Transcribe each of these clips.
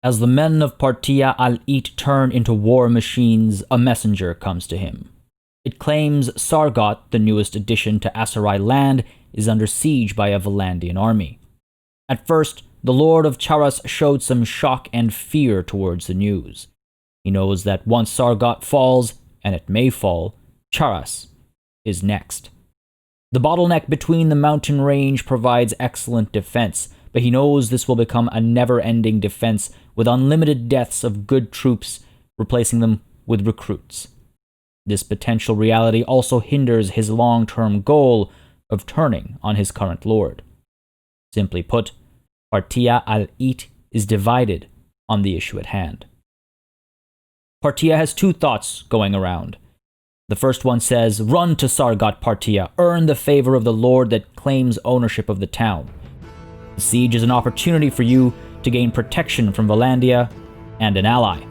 As the men of Partia al-Eat turn into war machines, a messenger comes to him. It claims Sargot, the newest addition to Aserai land, is under siege by a Vlandian army. At first, the Lord of Charas showed some shock and fear towards the news. He knows that once Sargot falls, and it may fall, Charas is next. The bottleneck between the mountain range provides excellent defense, but he knows this will become a never-ending defense with unlimited deaths of good troops, replacing them with recruits. This potential reality also hinders his long-term goal of turning on his current lord. Simply put, Partia al-Eat is divided on the issue at hand. Partia has two thoughts going around. The first one says, run to Sargot Partia, earn the favor of the lord that claims ownership of the town. The siege is an opportunity for you to gain protection from Vlandia and an ally.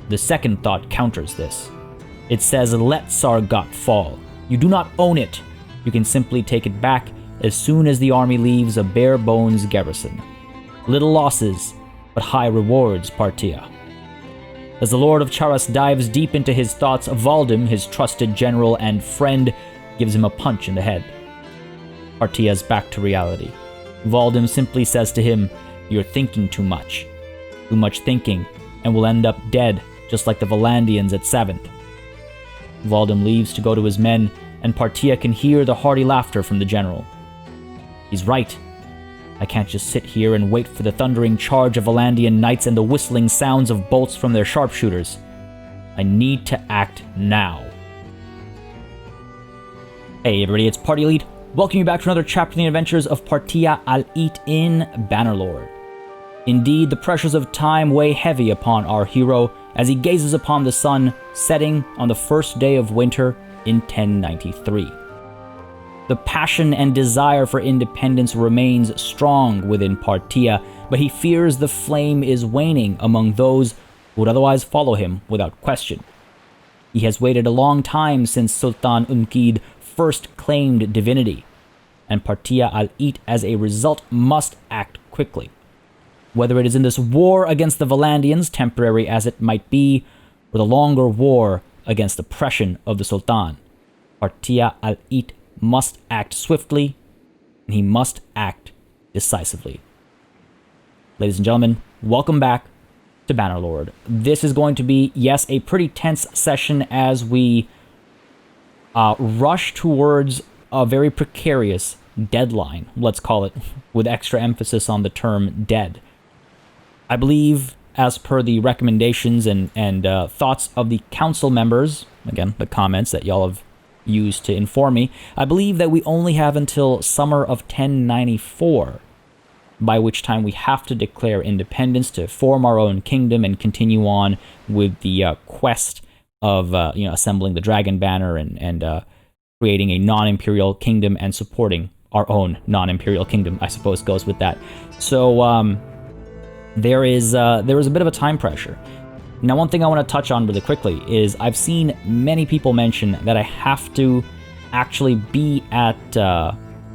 The second thought counters this. It says, let Sargot fall. You do not own it. You can simply take it back as soon as the army leaves a bare-bones garrison. Little losses, but high rewards, Partia. As the Lord of Charas dives deep into his thoughts, Valdim, his trusted general and friend, gives him a punch in the head. Partia's back to reality. Valdim simply says to him, you're thinking too much. Too much thinking, and will end up dead, just like the Vlandians at Savant. Valdim leaves to go to his men, and Partia can hear the hearty laughter from the general. He's right. I can't just sit here and wait for the thundering charge of Vlandian knights and the whistling sounds of bolts from their sharpshooters. I need to act now. Hey everybody, it's Party Elite. Welcome you back to another chapter in the adventures of Partia al-Eat in Bannerlord. Indeed, the pressures of time weigh heavy upon our hero as he gazes upon the sun setting on the first day of winter in 1093. The passion and desire for independence remains strong within Partia, but he fears the flame is waning among those who would otherwise follow him without question. He has waited a long time since Sultan Unkid first claimed divinity, and Partia al-Eat as a result must act quickly. Whether it is in this war against the Vlandians, temporary as it might be, or the longer war against the oppression of the Sultan, Partia al-Eat must act swiftly, and he must act decisively. Ladies and gentlemen, welcome back to Bannerlord. This is going to be, yes, a pretty tense session as we rush towards a very precarious deadline, let's call it, with extra emphasis on the term dead. I believe, as per the recommendations and thoughts of the council members, again, the comments that y'all have used to inform me, I believe that we only have until summer of 1094, by which time we have to declare independence to form our own kingdom and continue on with the quest of assembling the dragon banner and creating a non-imperial kingdom and supporting our own non-imperial kingdom, I suppose goes with that. So there is a bit of a time pressure. Now, one thing I want to touch on really quickly is I've seen many people mention that I have to actually be at,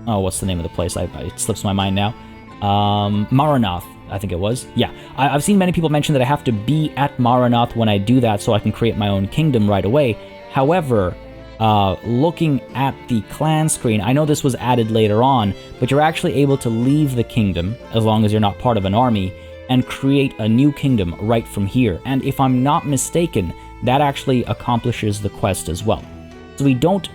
what's the name of the place? It slips my mind now. Maranath, I think it was. Yeah, I've seen many people mention that I have to be at Maranath when I do that so I can create my own kingdom right away. However, looking at the clan screen, I know this was added later on, but you're actually able to leave the kingdom, as long as you're not part of an army, and create a new kingdom right from here. And if I'm not mistaken, that actually accomplishes the quest as well. So we don't,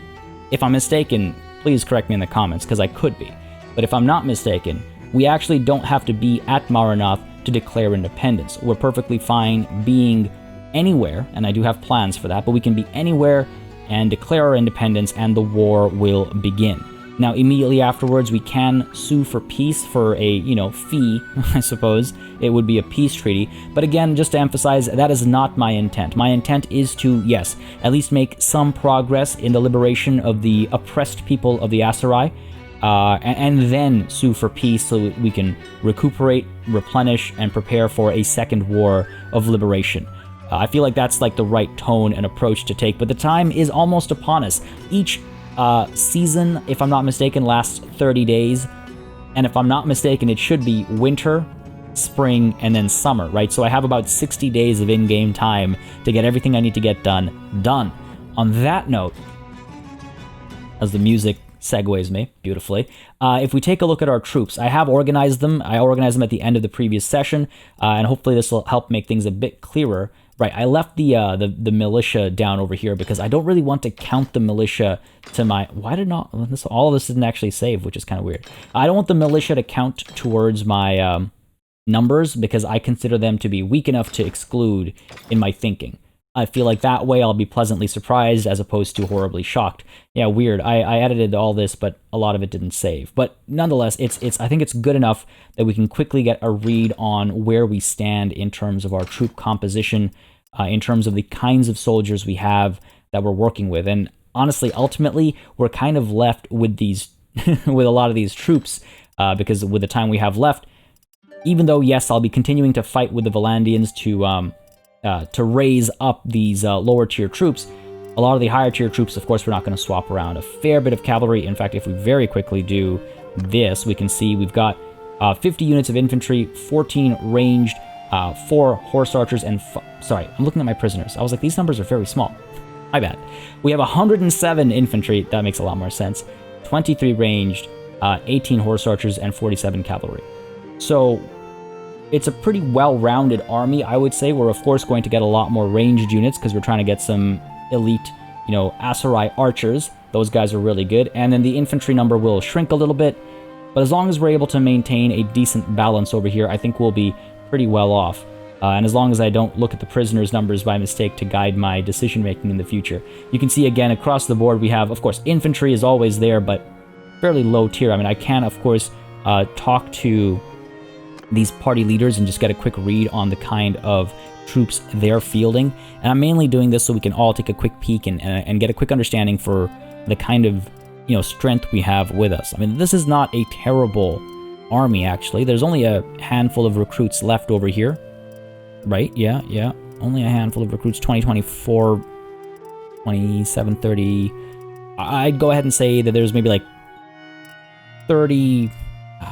if I'm mistaken, please correct me in the comments, because I could be. But if I'm not mistaken, we actually don't have to be at Maranath to declare independence. We're perfectly fine being anywhere, and I do have plans for that, but we can be anywhere and declare our independence, and the war will begin. Now, immediately afterwards, we can sue for peace for a, fee, I suppose. It would be a peace treaty. But again, just to emphasize, that is not my intent. My intent is to, yes, at least make some progress in the liberation of the oppressed people of the Aserai, and then sue for peace so we can recuperate, replenish, and prepare for a second war of liberation. I feel like that's like the right tone and approach to take, but the time is almost upon us. Each season, if I'm not mistaken, lasts 30 days, and if I'm not mistaken, it should be winter spring, and then summer, right? So I have about 60 days of in-game time to get everything I need to get done. On that note, as the music segues me beautifully, if we take a look at our troops, I have organized them. I organized them at the end of the previous session, and hopefully this will help make things a bit clearer. Right, I left the militia down over here because I don't really want to count the militia to my... Why did not... all of this didn't actually save, which is kind of weird. I don't want the militia to count towards my numbers because I consider them to be weak enough to exclude in my thinking. I feel like that way I'll be pleasantly surprised as opposed to horribly shocked. Yeah, weird. I edited all this, but a lot of it didn't save. But nonetheless, I think it's good enough that we can quickly get a read on where we stand in terms of our troop composition, in terms of the kinds of soldiers we have that we're working with. And honestly, ultimately, we're kind of left with these, with a lot of these troops, because with the time we have left, even though, yes, I'll be continuing to fight with the Vlandians to raise up these lower tier troops, a lot of the higher tier troops, of course, we're not going to swap around. A fair bit of cavalry. In fact, if we very quickly do this, we can see we've got 50 units of infantry, 14 ranged, 4 horse archers, and... Sorry, I'm looking at my prisoners. I was like, these numbers are very small. My bad. We have 107 infantry. That makes a lot more sense. 23 ranged, 18 horse archers, and 47 cavalry. So it's a pretty well-rounded army, I would say. We're, of course, going to get a lot more ranged units because we're trying to get some elite, Aserai archers. Those guys are really good. And then the infantry number will shrink a little bit. But as long as we're able to maintain a decent balance over here, I think we'll be pretty well off. And as long as I don't look at the prisoners' numbers by mistake to guide my decision-making in the future. You can see, again, across the board, we have, of course, infantry is always there, but fairly low tier. I mean, I can, of course, talk to these party leaders and just get a quick read on the kind of troops they're fielding. And I'm mainly doing this so we can all take a quick peek and get a quick understanding for the kind of, strength we have with us. I mean, this is not a terrible army, actually. There's only a handful of recruits left over here. Right, yeah. Only a handful of recruits, 24, 27, 30. I'd go ahead and say that there's maybe like 30,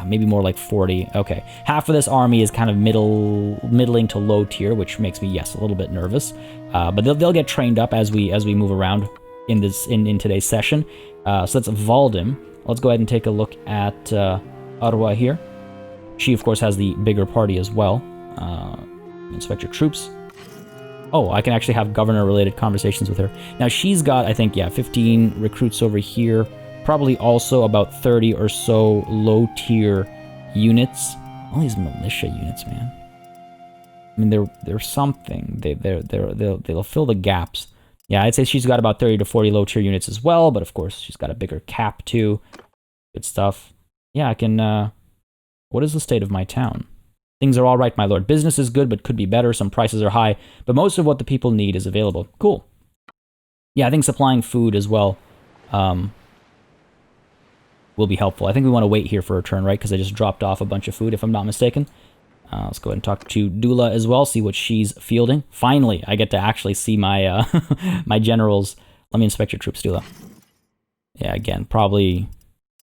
maybe more like 40. Okay, half of this army is kind of middling to low tier, which makes me, yes, a little bit nervous. But they'll get trained up as we move around in today's session. So that's Valdim. Let's go ahead and take a look at Arwa here. She, of course, has the bigger party as well. Inspect your troops. Oh, I can actually have governor-related conversations with her. Now, she's got, I think, 15 recruits over here. Probably also about 30 or so low-tier units. All these militia units, man. I mean, they're something. They'll fill the gaps. Yeah, I'd say she's got about 30 to 40 low-tier units as well, but of course, she's got a bigger cap, too. Good stuff. Yeah, I can... what is the state of my town? Things are all right, my lord. Business is good, but could be better. Some prices are high, but most of what the people need is available. Cool. Yeah, I think supplying food as well will be helpful. I think we want to wait here for a turn, right? Because I just dropped off a bunch of food, if I'm not mistaken. Let's go ahead and talk to Dula as well, see what she's fielding. Finally, I get to actually see my my generals. Let me inspect your troops, Dula. Yeah, again, probably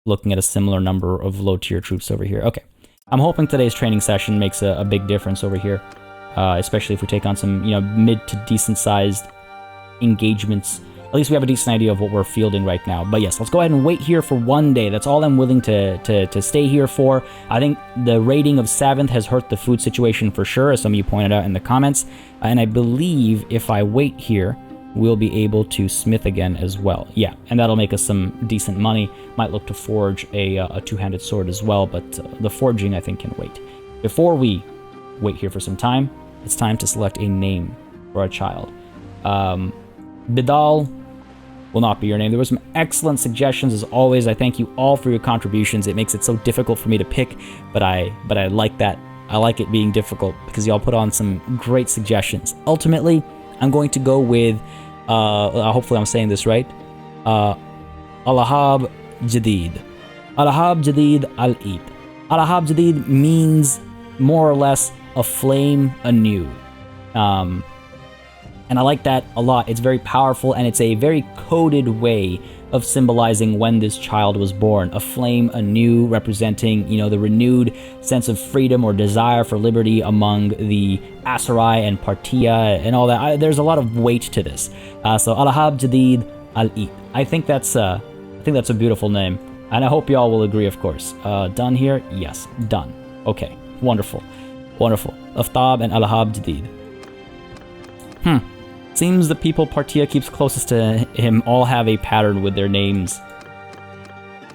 looking at a similar number of low-tier troops over here. Okay. I'm hoping today's training session makes a big difference over here, especially if we take on some, mid to decent-sized engagements. At least we have a decent idea of what we're fielding right now. But yes, let's go ahead and wait here for one day. That's all I'm willing to stay here for. I think the raiding of 7th has hurt the food situation for sure, as some of you pointed out in the comments. And I believe if I wait here, we'll be able to smith again as well. Yeah, and that'll make us some decent money. Might look to forge a two-handed sword as well, but the forging, I think, can wait. Before we wait here for some time, it's time to select a name for a child. Bidal will not be your name. There were some excellent suggestions, as always. I thank you all for your contributions. It makes it so difficult for me to pick, but I like that. I like it being difficult because y'all put on some great suggestions. Ultimately, I'm going to go with... hopefully I'm saying this right. Alahab Jadid. Alahab Jadid Al-Eid. Alahab Jadid means more or less a flame anew. And I like that a lot. It's very powerful and it's a very coded way of symbolizing when this child was born. A flame anew, representing, you know, the renewed sense of freedom or desire for liberty among the Aserai and Partia and all that. There's a lot of weight to this. So Alahab Jadid Al-Eid. I think that's a beautiful name, and I hope y'all will agree, of course. Done here? Yes, done. Okay, wonderful. Wonderful. Aftab and Alahab Jadid. Seems the people Partia keeps closest to him all have a pattern with their names.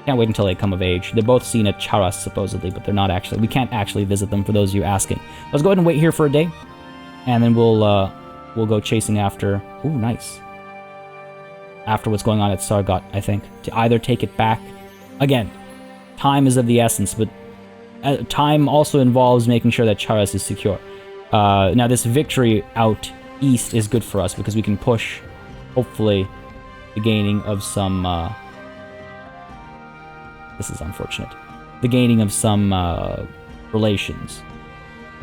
Can't wait until they come of age. They're both seen at Charas, supposedly, but they're not actually. We can't actually visit them, for those of you asking. Let's go ahead and wait here for a day, and then we'll go chasing after... Ooh, nice. After what's going on at Sargot, I think. To either take it back... Again, time is of the essence, but time also involves making sure that Charas is secure. Now, this victory out east is good for us, because we can push, hopefully, the gaining of some... This is unfortunate. The gaining of some relations.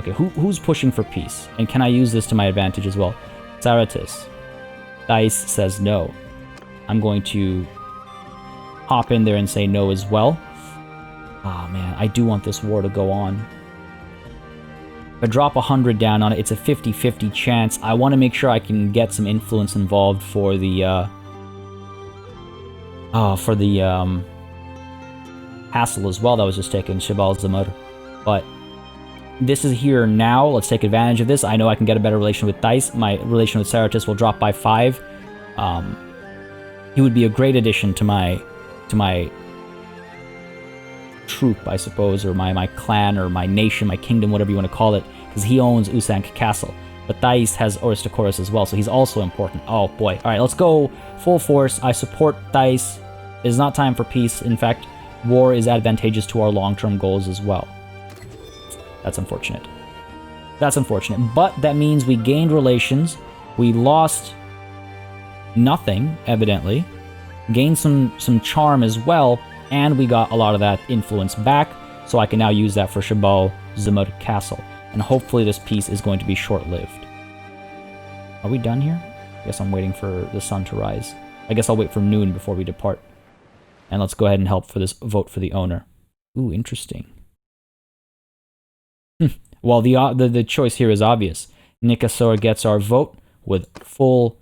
Okay, who's pushing for peace? And can I use this to my advantage as well? Saratis. Dice says no. I'm going to hop in there and say no as well. Oh man, I do want this war to go on. If I drop 100 down on it, it's a 50-50 chance. I want to make sure I can get some influence involved for the hassle as well that was just taken, Shibal Zamur. But this is here now. Let's take advantage of this. I know I can get a better relation with Dice. My relation with Saratis will drop by 5. He would be a great addition to my troop, I suppose, or my clan, or my nation, my kingdom, whatever you want to call it, because he owns Usank Castle. But Thais has Oristochorus as well, so he's also important. Oh boy. Alright, let's go full force. I support Thais. It is not time for peace. In fact, war is advantageous to our long-term goals as well. That's unfortunate. That's unfortunate. But that means we gained relations. We lost nothing, evidently. Gained some charm as well. And we got a lot of that influence back, so I can now use that for Shabal Zamud Castle. And hopefully this peace is going to be short-lived. Are we done here? I guess I'm waiting for the sun to rise. I guess I'll wait for noon before we depart. And let's go ahead and help for this vote for the owner. Ooh, interesting. Well, the choice here is obvious. Nikasor gets our vote with full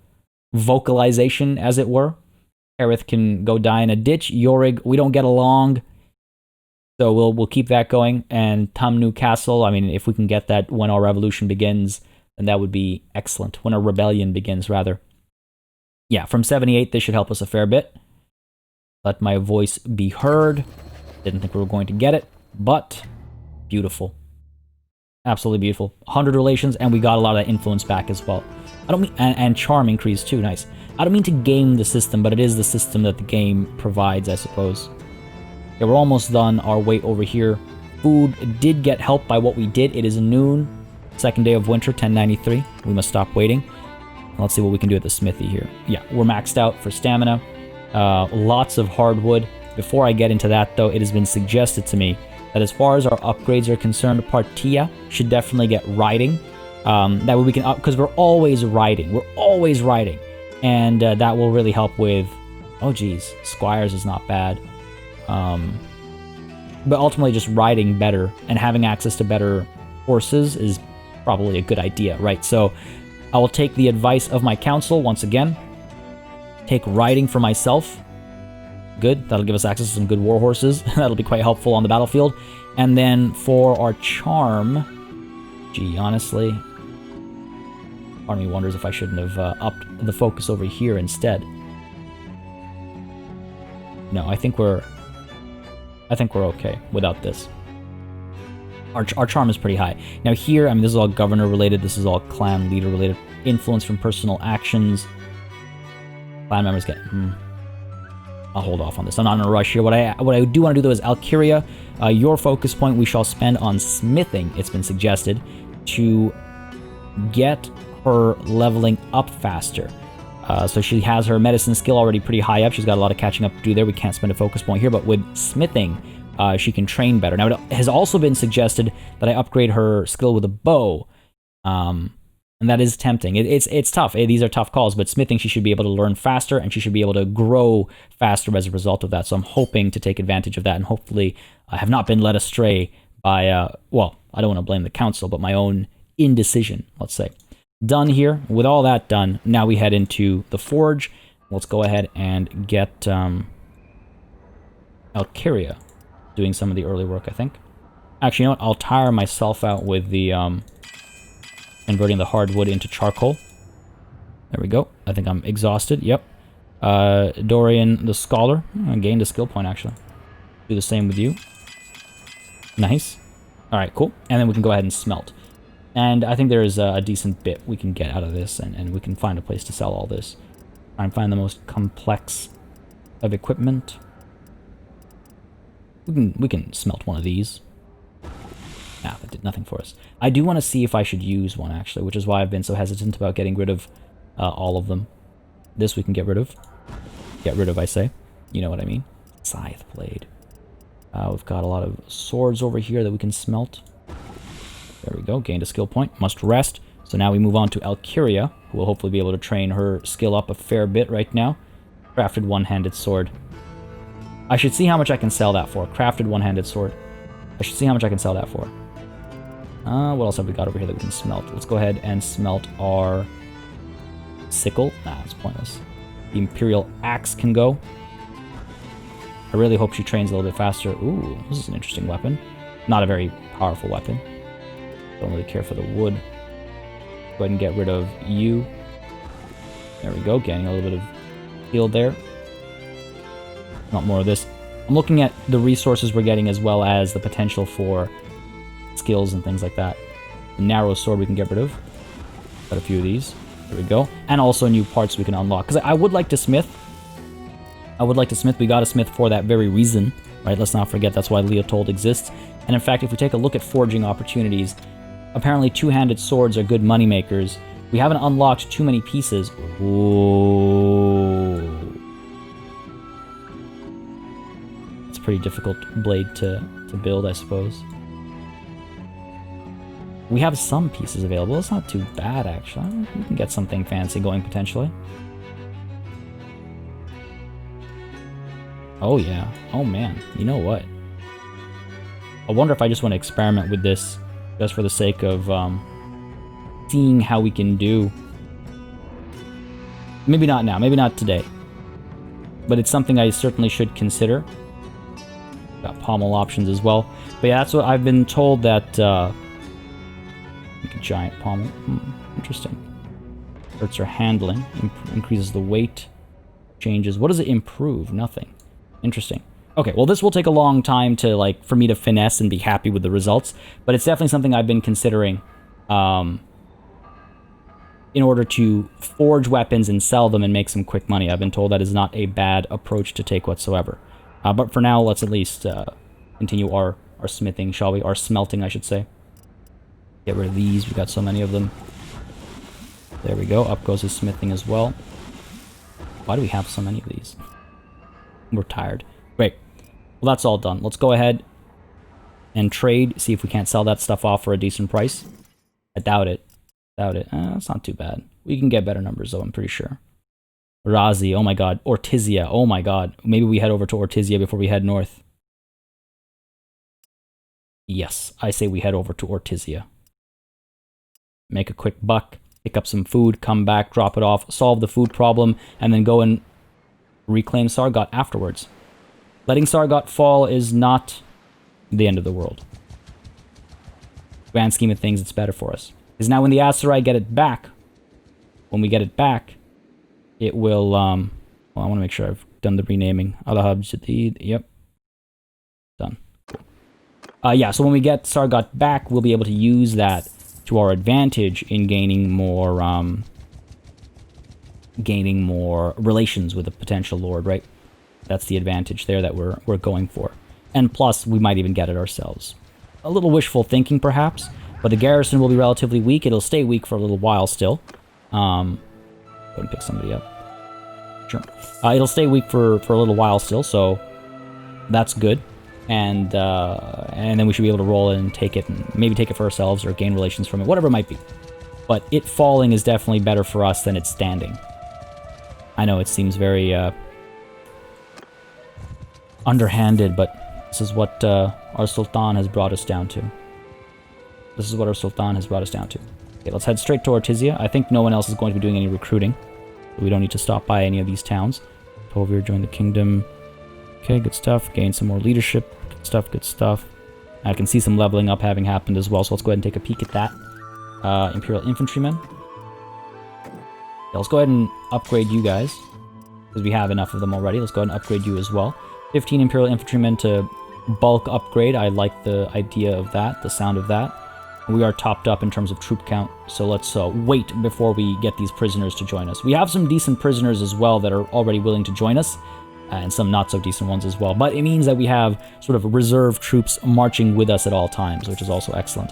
vocalization, as it were. Aerith can go die in a ditch. Yorig, we don't get along, so we'll keep that going. And Tamnu Castle, I mean, if we can get that when our revolution begins, then that would be excellent. When our rebellion begins, rather. Yeah, from 78, this should help us a fair bit. Let my voice be heard. Didn't think we were going to get it, but beautiful. Absolutely beautiful. 100 relations, and we got a lot of that influence back as well. I don't mean, and charm increase too, nice. I don't mean to game the system, but it is the system that the game provides, I suppose. Okay, we're almost done our wait over here. Food did get help by what we did. It is noon, second day of winter, 1093. We must stop waiting. Let's see what we can do at the smithy here. Yeah, we're maxed out for stamina. Lots of hardwood. Before I get into that, though, it has been suggested to me that as far as our upgrades are concerned, Partia should definitely get riding. That way we can up, because we're always riding. We're always riding. And that will really help with... Oh, geez. Squires is not bad. But ultimately, just riding better and having access to better horses is probably a good idea, right? So I will take the advice of my council once again. Take riding for myself. Good. That'll give us access to some good war horses. That'll be quite helpful on the battlefield. And then for our charm... Gee, honestly... Part of me wonders if I shouldn't have upped the focus over here instead. No, I think we're okay without this. Our charm is pretty high. Now here, I mean, this is all governor related. This is all clan leader related. Influence from personal actions. Clan members get... I'll hold off on this. I'm not in a rush here. What I do want to do though is Alkyria. Your focus point we shall spend on smithing. It's been suggested to get her leveling up faster. So she has her medicine skill already pretty high up. She's got a lot of catching up to do there. We can't spend a focus point here, but with smithing, she can train better. Now, it has also been suggested that I upgrade her skill with a bow. And that is tempting. It's tough. These are tough calls, but smithing, she should be able to learn faster, and she should be able to grow faster as a result of that. So I'm hoping to take advantage of that, and hopefully I have not been led astray by, well, I don't want to blame the council, but my own indecision, let's say. Done here. With all that done, now we head into the forge. Let's go ahead and get Alkyria doing some of the early work, I think. Actually, you know what? I'll tire myself out with the converting the hardwood into charcoal. There we go. I think I'm exhausted. Yep. Dorian the Scholar. I gained a skill point, actually. Do the same with you. Nice. Alright, cool. And then we can go ahead and smelt. And I think there is a decent bit we can get out of this, and we can find a place to sell all this. Try and find the most complex of equipment. We can smelt one of these. Nah, that did nothing for us. I do want to see if I should use one, actually, which is why I've been so hesitant about getting rid of all of them. This we can get rid of. Get rid of, I say. You know what I mean. Scythe blade. We've got a lot of swords over here that we can smelt. There we go. Gained a skill point. Must rest. So now we move on to Alkyria, who will hopefully be able to train her skill up a fair bit right now. Crafted one-handed sword. I should see how much I can sell that for. Crafted one-handed sword. I should see how much I can sell that for. What else have we got over here that we can smelt? Let's go ahead and smelt our sickle. Nah, it's pointless. The Imperial Axe can go. I really hope she trains a little bit faster. Ooh, this is an interesting weapon. Not a very powerful weapon. Don't really care for the wood. Go ahead and get rid of you. There we go, gaining a little bit of heal there. Not more of this. I'm looking at the resources we're getting as well as the potential for skills and things like that. The narrow sword we can get rid of. Got a few of these. There we go. And also new parts we can unlock. Because I would like to smith. We got a smith for that very reason. Right, let's not forget that's why Leotold exists. And in fact, if we take a look at forging opportunities, apparently two-handed swords are good money makers. We haven't unlocked too many pieces. Ooh. It's a pretty difficult blade to build, I suppose. We have some pieces available. It's not too bad, actually. We can get something fancy going, potentially. Oh, yeah. Oh, man. You know what? I wonder if I just want to experiment with this just for the sake of seeing how we can do. Maybe not now. Maybe not today. But it's something I certainly should consider. Got pommel options as well. But yeah, that's what I've been told that... Make a giant pommel. Interesting. Hurts our handling. Increases the weight. Changes. What does it improve? Nothing. Interesting. Okay, well this will take a long time to, like, for me to finesse and be happy with the results, but it's definitely something I've been considering in order to forge weapons and sell them and make some quick money. I've been told that is not a bad approach to take whatsoever. But for now, let's at least continue our smithing, shall we? Our smelting, I should say. Get rid of these. We've got so many of them. There we go. Up goes his smithing as well. Why do we have so many of these? We're tired. Great. Well, that's all done. Let's go ahead and trade. See if we can't sell that stuff off for a decent price. I doubt it. Doubt it. That's not too bad. We can get better numbers, though, I'm pretty sure. Razi. Oh, my God. Ortizia. Oh, my God. Maybe we head over to Ortizia before we head north. Yes. I say we head over to Ortizia. Make a quick buck. Pick up some food. Come back. Drop it off. Solve the food problem. And then go and reclaim Sargot afterwards. Letting Sargot fall is not the end of the world. Grand scheme of things, it's better for us. Because now when the Aserai get it back, when we get it back, it will, well, I want to make sure I've done the renaming. Al-Hab Jadid, yep. Done. Cool. Yeah, so when we get Sargot back, we'll be able to use that to our advantage in gaining more relations with a potential lord, right? That's the advantage there that we're going for. And plus, we might even get it ourselves. A little wishful thinking, perhaps, but the garrison will be relatively weak. It'll stay weak for a little while still. Go and pick somebody up. Sure. It'll stay weak for a little while still, so that's good. And then we should be able to roll it and take it, and maybe take it for ourselves or gain relations from it, whatever it might be. But it falling is definitely better for us than it standing. I know it seems very underhanded, but this is what our Sultan has brought us down to. This is what our Sultan has brought us down to. Okay, let's head straight to Ortizia. I think no one else is going to be doing any recruiting. So we don't need to stop by any of these towns. Tovir joined the kingdom. Okay, good stuff. Gain some more leadership. Good stuff, good stuff. I can see some leveling up having happened as well, so let's go ahead and take a peek at that. Imperial Infantrymen. Yeah, let's go ahead and upgrade you guys, because we have enough of them already. Let's go ahead and upgrade you as well. 15 Imperial Infantrymen to bulk upgrade. I like the idea of that, the sound of that. We are topped up in terms of troop count, so let's wait before we get these prisoners to join us. We have some decent prisoners as well that are already willing to join us, and some not-so-decent ones as well. But it means that we have sort of reserve troops marching with us at all times, which is also excellent.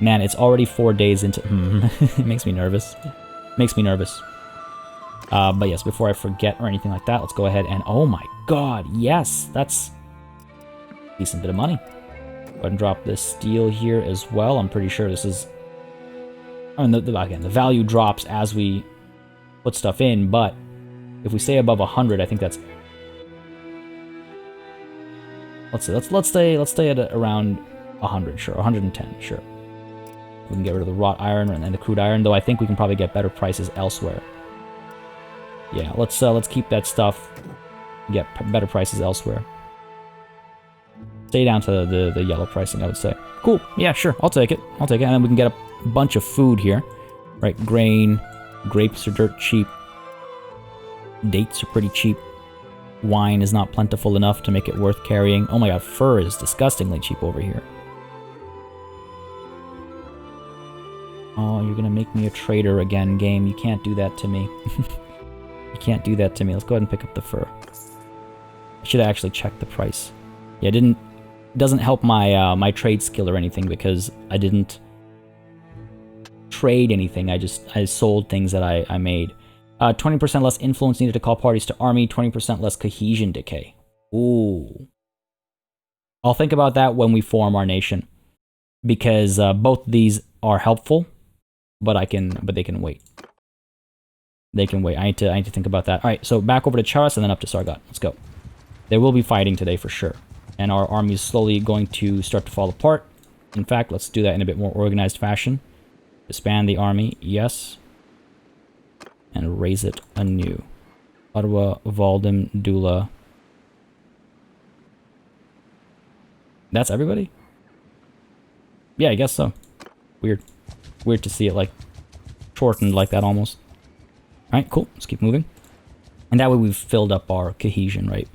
Man, it's already 4 days into... it makes me nervous. Makes me nervous. But yes, before I forget or anything like that, let's go ahead and... Oh my god, yes! That's a decent bit of money. Go ahead and drop this steel here as well. I'm pretty sure this is... I mean, again, the value drops as we put stuff in, but if we stay above 100, I think that's... Let's stay at around 100, sure. 110, sure. We can get rid of the wrought iron and the crude iron, though I think we can probably get better prices elsewhere. Yeah, let's keep that stuff. Get better prices elsewhere. Stay down to the yellow pricing, I would say. Cool. Yeah, sure. I'll take it. I'll take it. And then we can get a bunch of food here. Right, grain. Grapes are dirt cheap. Dates are pretty cheap. Wine is not plentiful enough to make it worth carrying. Oh my god, fur is disgustingly cheap over here. Oh, you're gonna make me a trader again, game. You can't do that to me. You can't do that to me. Let's go ahead and pick up the fur. I should actually check the price. Yeah, it doesn't help my my trade skill or anything because I didn't trade anything. I sold things that I made. 20% less influence needed to call parties to army. 20% less cohesion decay. Ooh. I'll think about that when we form our nation, because both of these are helpful, but they can wait. They can wait. I need to think about that. All right, so back over to Charas and then up to Sargot. Let's go. There will be fighting today for sure, and our army is slowly going to start to fall apart. In fact, let's do that in a bit more organized fashion. Disband the army, yes, and raise it anew. Ottawa, Valdim, Dula. That's everybody? Yeah, I guess so. Weird. Weird to see it, like, shortened like that almost. Alright, cool. Let's keep moving. And that way we've filled up our cohesion, right?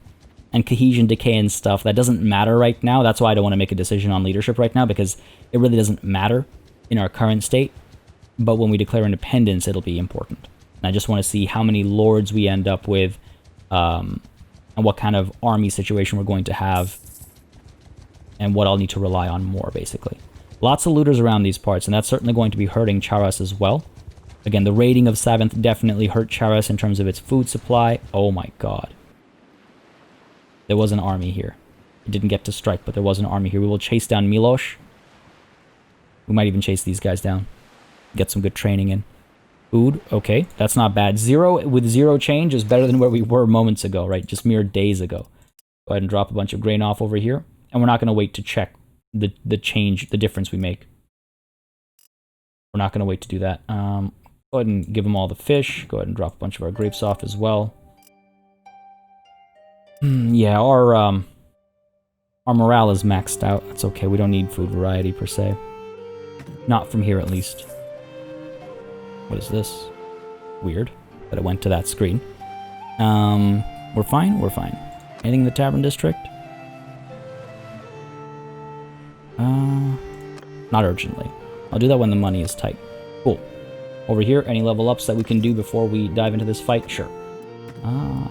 And cohesion decay and stuff, that doesn't matter right now. That's why I don't want to make a decision on leadership right now, because it really doesn't matter in our current state. But when we declare independence, it'll be important. And I just want to see how many lords we end up with, and what kind of army situation we're going to have, and what I'll need to rely on more, basically. Lots of looters around these parts, and that's certainly going to be hurting Charas as well. Again, the raiding of Savinth definitely hurt Charas in terms of its food supply. Oh my god. There was an army here. It didn't get to strike, but there was an army here. We will chase down Milosh. We might even chase these guys down. Get some good training in. Food, okay, that's not bad. With zero change is better than where we were moments ago, right? Just mere days ago. Go ahead and drop a bunch of grain off over here. And we're not going to wait to check the change, the difference we make. We're not going to wait to do that. Go ahead and give them all the fish. Go ahead and drop a bunch of our grapes off as well. Yeah, our morale is maxed out. That's okay. We don't need food variety per se. Not from here, at least. What is this? Weird that it went to that screen. We're fine. We're fine. Anything in the Tavern District? Not urgently. I'll do that when the money is tight. Cool. Over here, any level ups that we can do before we dive into this fight? Sure.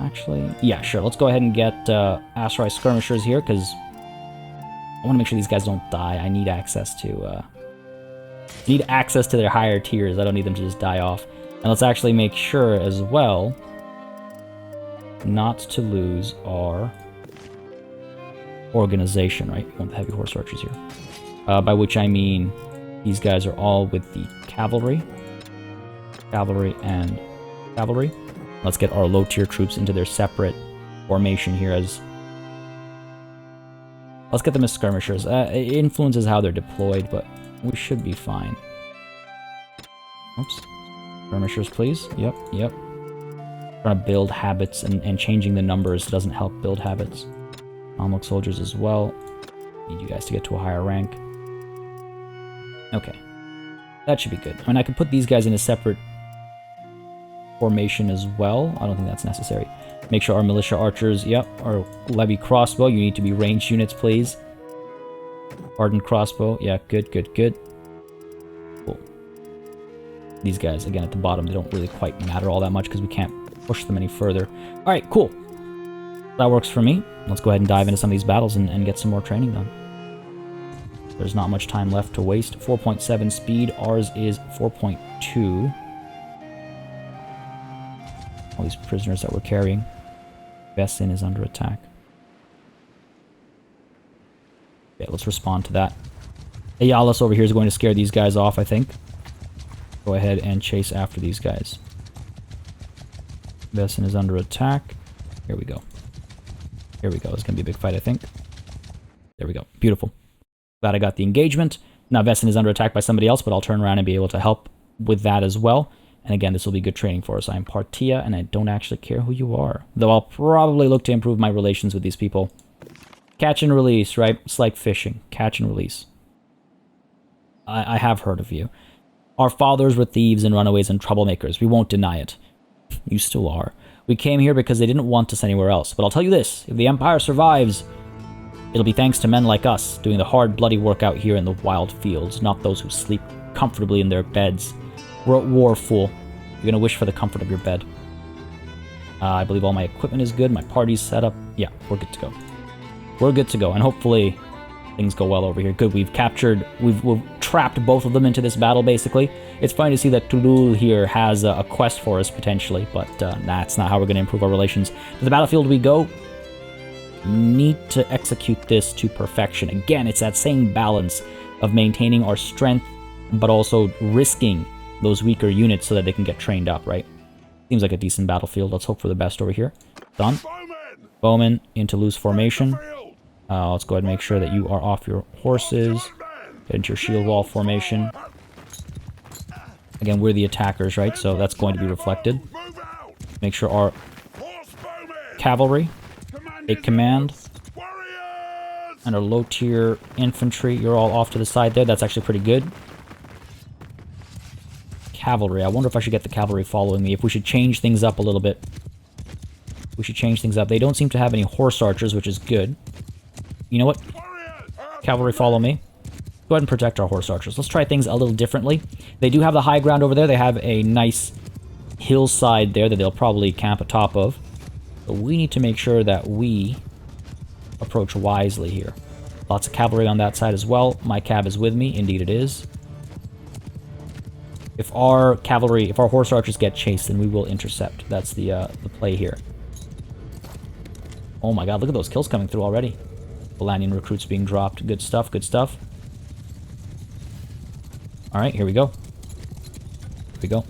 Actually, yeah, sure. Let's go ahead and get Aserai skirmishers here, because I want to make sure these guys don't die. I need access to their higher tiers. I don't need them to just die off. And let's actually make sure as well not to lose our organization, right? We want the heavy horse archers here. By which I mean these guys are all with the cavalry. Cavalry and cavalry. Let's get our low-tier troops into their separate formation here as... Let's get them as skirmishers. It influences how they're deployed, but we should be fine. Oops. Skirmishers, please. Yep, yep. Trying to build habits, and changing the numbers doesn't help build habits. Mamluk soldiers as well. Need you guys to get to a higher rank. Okay. That should be good. I mean, I could put these guys in a separate formation as well. I don't think that's necessary. Make sure our militia archers, yep, our levy crossbow, you need to be ranged units, please. Hardened crossbow, yeah, good, good, good. Cool. These guys, again, at the bottom, they don't really quite matter all that much because we can't push them any further. Alright, cool. That works for me. Let's go ahead and dive into some of these battles and get some more training done. There's not much time left to waste. 4.7 speed, ours is 4.2. All these prisoners that we're carrying. Vesin is under attack. Okay, let's respond to that. Ayalis over here is going to scare these guys off, I think. Go ahead and chase after these guys. Vesin is under attack. Here we go. Here we go. It's going to be a big fight, I think. There we go. Beautiful. Glad I got the engagement. Now Vesin is under attack by somebody else, but I'll turn around and be able to help with that as well. And again, this will be good training for us. I'm Partia, and I don't actually care who you are. Though I'll probably look to improve my relations with these people. Catch and release, right? It's like fishing. Catch and release. I have heard of you. Our fathers were thieves and runaways and troublemakers. We won't deny it. You still are. We came here because they didn't want us anywhere else. But I'll tell you this. If the Empire survives, it'll be thanks to men like us, doing the hard, bloody work out here in the wild fields, not those who sleep comfortably in their beds. We're at war, fool. You're gonna wish for the comfort of your bed. I believe all my equipment is good. My party's set up. Yeah, we're good to go. We're good to go, and hopefully things go well over here. Good, we've trapped both of them into this battle, basically. It's fine to see that Tulul here has a quest for us, potentially, but that's not how we're gonna improve our relations. To the battlefield we go. Need to execute this to perfection. Again, it's that same balance of maintaining our strength, but also risking those weaker units so that they can get trained up, right? Seems like a decent battlefield. Let's hope for the best over here. Done. Bowman into loose formation. Let's go ahead and make sure that you are off your horses. Get into your shield wall formation. Again, we're the attackers, right? So that's going to be reflected. Make sure our cavalry take command. And our low-tier infantry, you're all off to the side there. That's actually pretty good. Cavalry. I wonder if I should get the cavalry following me. If we should change things up a little bit. We should change things up. They don't seem to have any horse archers, which is good. You know what? Cavalry, follow me. Go ahead and protect our horse archers. Let's try things a little differently. They do have the high ground over there. They have a nice hillside there that they'll probably camp atop of. But we need to make sure that we approach wisely here. Lots of cavalry on that side as well. My cab is with me. Indeed it is. If our horse archers get chased, then we will intercept. That's the play here. Oh my god, look at those kills coming through already. Vlandian recruits being dropped. Good stuff, good stuff. Alright, here we go. Here we go.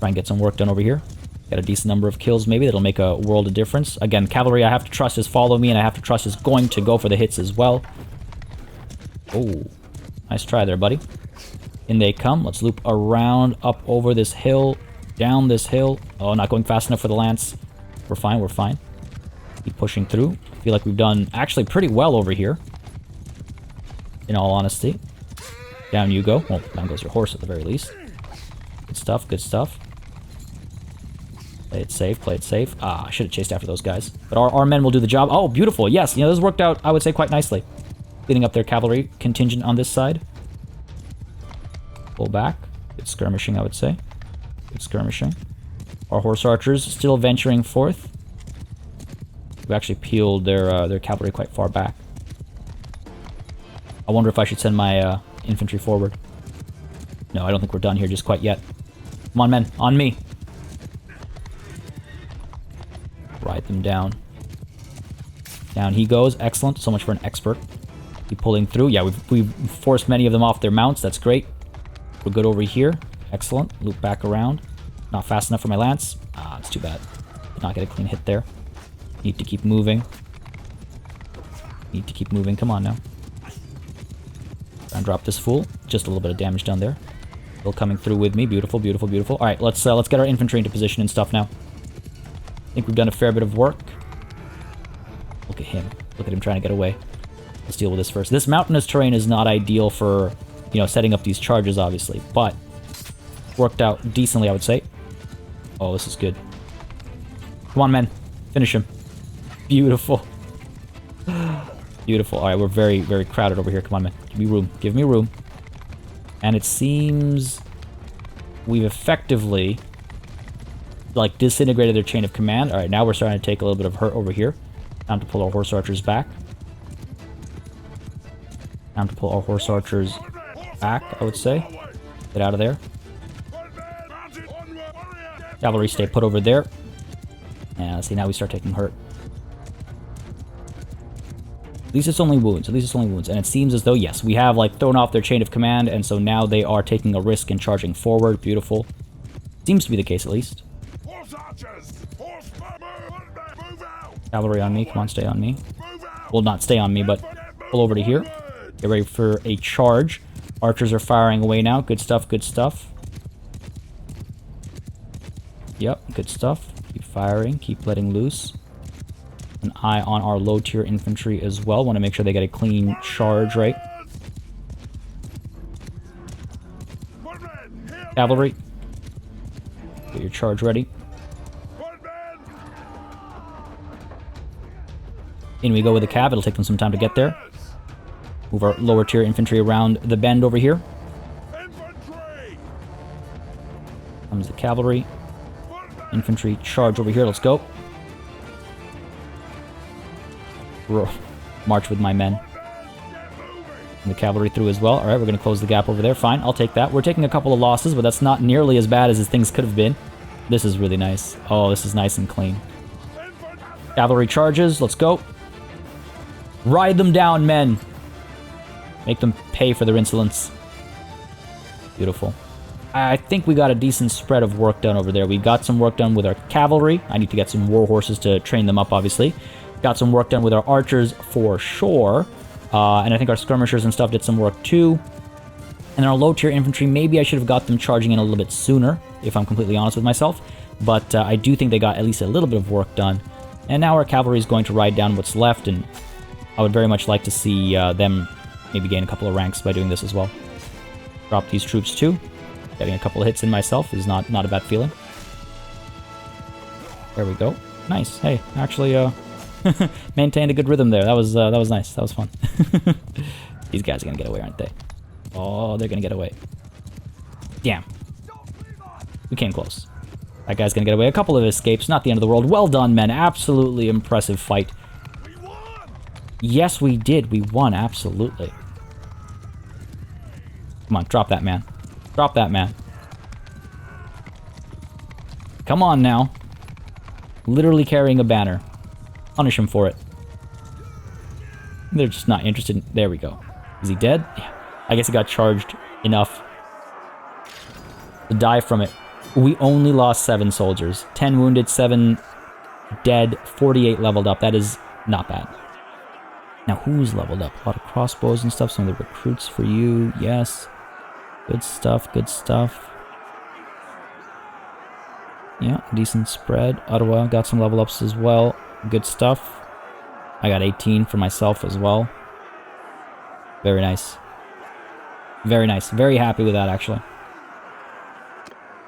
Try and get some work done over here. Get a decent number of kills, maybe. That'll make a world of difference. Again, cavalry I have to trust is follow me, and I have to trust is going to go for the hits as well. Oh, nice try there, buddy. In they come. Let's loop around, up over this hill, down this hill. Oh, not going fast enough for the lance. We're fine, we're fine. Keep pushing through. I feel like we've done actually pretty well over here. In all honesty. Down you go. Well, down goes your horse at the very least. Good stuff, good stuff. Play it safe, play it safe. Ah, I should have chased after those guys. But our men will do the job. Oh, beautiful. Yes, this worked out, I would say, quite nicely. Cleaning up their cavalry contingent on this side. Pull back. Good skirmishing, I would say. Good skirmishing. Our horse archers still venturing forth. We've actually peeled their cavalry quite far back. I wonder if I should send my infantry forward. No, I don't think we're done here just quite yet. Come on, men. On me. Ride them down. Down he goes. Excellent. So much for an expert. Keep pulling through. Yeah, we've forced many of them off their mounts. That's great. We're good over here. Excellent. Loop back around. Not fast enough for my lance. Ah, it's too bad. Did not get a clean hit there. Need to keep moving. Need to keep moving. Come on now. Try and drop this fool. Just a little bit of damage down there. Still coming through with me. Beautiful, beautiful, beautiful. All right, let's get our infantry into position and stuff now. I think we've done a fair bit of work. Look at him. Look at him trying to get away. Let's deal with this first. This mountainous terrain is not ideal for, you know, setting up these charges, obviously, but worked out decently, I would say. Oh, this is good. Come on, men. Finish him. Beautiful. Beautiful. All right, we're very, very crowded over here. Come on, man. Give me room. Give me room. And it seems we've effectively, like, disintegrated their chain of command. All right, now we're starting to take a little bit of hurt over here. Time to pull our horse archers back. Time to pull our horse archers back, I would say. Get out of there. Cavalry stay put over there. And see, now we start taking hurt. At least it's only wounds. At least it's only wounds. And it seems as though, yes, we have, like, thrown off their chain of command, and so now they are taking a risk and charging forward. Beautiful. Seems to be the case, at least. Cavalry on me. Come on, stay on me. Well, not stay on me, but pull over to here. Get ready for a charge. Archers are firing away now. Good stuff, good stuff. Yep, good stuff. Keep firing, keep letting loose. An eye on our low-tier infantry as well. Want to make sure they get a clean charge, right? Cavalry. Get your charge ready. In we go with the cav. It'll take them some time to get there. Move our lower-tier infantry around the bend over here. Comes the cavalry. Infantry charge over here. Let's go. March with my men. And the cavalry through as well. Alright, we're going to close the gap over there. Fine, I'll take that. We're taking a couple of losses, but that's not nearly as bad as things could have been. This is really nice. Oh, this is nice and clean. Cavalry charges. Let's go. Ride them down, men. Make them pay for their insolence. Beautiful. I think we got a decent spread of work done over there. We got some work done with our cavalry. I need to get some war horses to train them up, obviously. Got some work done with our archers for sure. And I think our skirmishers and stuff did some work too. And our low-tier infantry, maybe I should have got them charging in a little bit sooner, if I'm completely honest with myself. But I do think they got at least a little bit of work done. And now our cavalry is going to ride down what's left, and I would very much like to see them maybe gain a couple of ranks by doing this as well. Drop these troops too. Getting a couple of hits in myself is not a bad feeling. There we go. Nice. Hey, actually, maintained a good rhythm there. That was nice. That was fun. These guys are gonna get away, aren't they? Oh, they're gonna get away. Damn. We came close. That guy's gonna get away. A couple of escapes. Not the end of the world. Well done, men. Absolutely impressive fight. Yes, we did. We won. Absolutely. Come on, drop that man. Drop that man. Come on now. Literally carrying a banner. Punish him for it. They're just not interested in... There we go. Is he dead? Yeah. I guess he got charged enough to die from it. We only lost 7 soldiers. 10 wounded, 7 dead, 48 leveled up. That is not bad. Now, who's leveled up? A lot of crossbows and stuff. Some of the recruits for you. Yes. Good stuff, good stuff. Yeah, decent spread. Ottawa got some level ups as well. Good stuff. I got 18 for myself as well. Very nice. Very nice. Very happy with that, actually.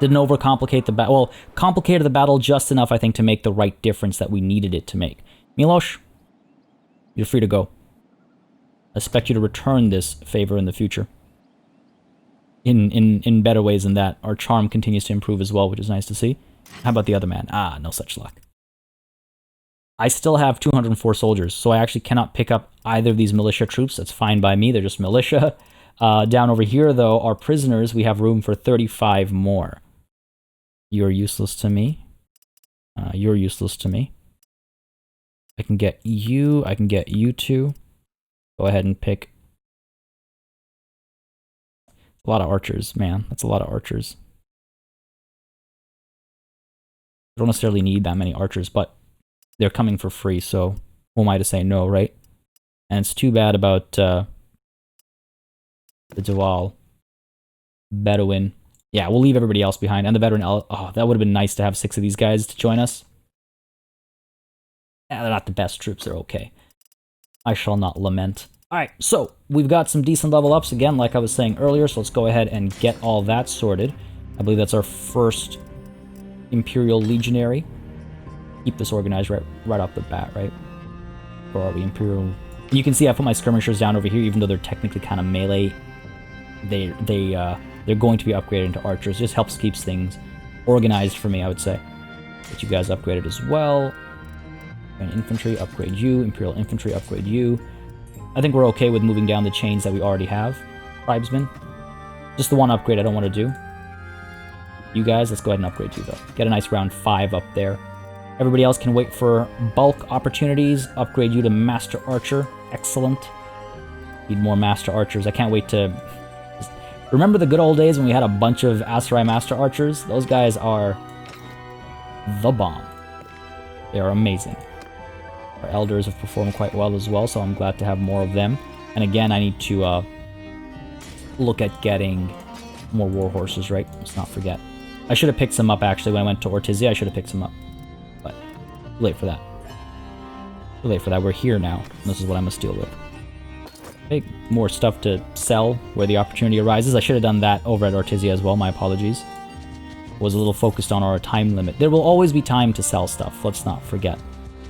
Didn't overcomplicate the battle. Well, complicated the battle just enough, I think, to make the right difference that we needed it to make. Milosh, you're free to go. I expect you to return this favor in the future. In better ways than that. Our charm continues to improve as well, which is nice to see. How about the other man? Ah, no such luck. I still have 204 soldiers, so I actually cannot pick up either of these militia troops. That's fine by me. They're just militia. Down over here, though, our prisoners, we have room for 35 more. You're useless to me. You're useless to me. I can get you. I can get you two. Go ahead and pick. A lot of archers, man. That's a lot of archers. don't necessarily need that many archers, but they're coming for free, so who am I to say no, right? And it's too bad about the Dual Bedouin. Yeah, we'll leave everybody else behind. And the veteran... Oh, that would have been nice to have 6 of these guys to join us. Yeah, they're not the best troops. They're okay. I shall not lament. Alright, so we've got some decent level ups again, like I was saying earlier, so let's go ahead and get all that sorted. I believe that's our first Imperial Legionary. Keep this organized right off the bat, right? Or are we Imperial? You can see I put my skirmishers down over here, even though they're technically kind of melee. They're going to be upgraded into archers. Just helps keeps things organized for me, I would say. Get you guys upgraded as well. And infantry, upgrade you. Imperial infantry, upgrade you. I think we're okay with moving down the chains that we already have. Tribesmen. Just the one upgrade I don't want to do. You guys, let's go ahead and upgrade you, though. Get a nice round 5 up there. Everybody else can wait for bulk opportunities. Upgrade you to Master Archer. Excellent. Need more Master Archers. I can't wait to... Remember the good old days when we had a bunch of Aserai Master Archers? Those guys are the bomb. They are amazing. Our elders have performed quite well as well, so I'm glad to have more of them. And again, I need to look at getting more war horses, right? Let's not forget. I should have picked some up, actually, when I went to Ortizia. I should have picked some up. But, too late for that. Too late for that. We're here now. This is what I must deal with. Okay, more stuff to sell where the opportunity arises. I should have done that over at Ortizia as well. My apologies. Was a little focused on our time limit. There will always be time to sell stuff. Let's not forget.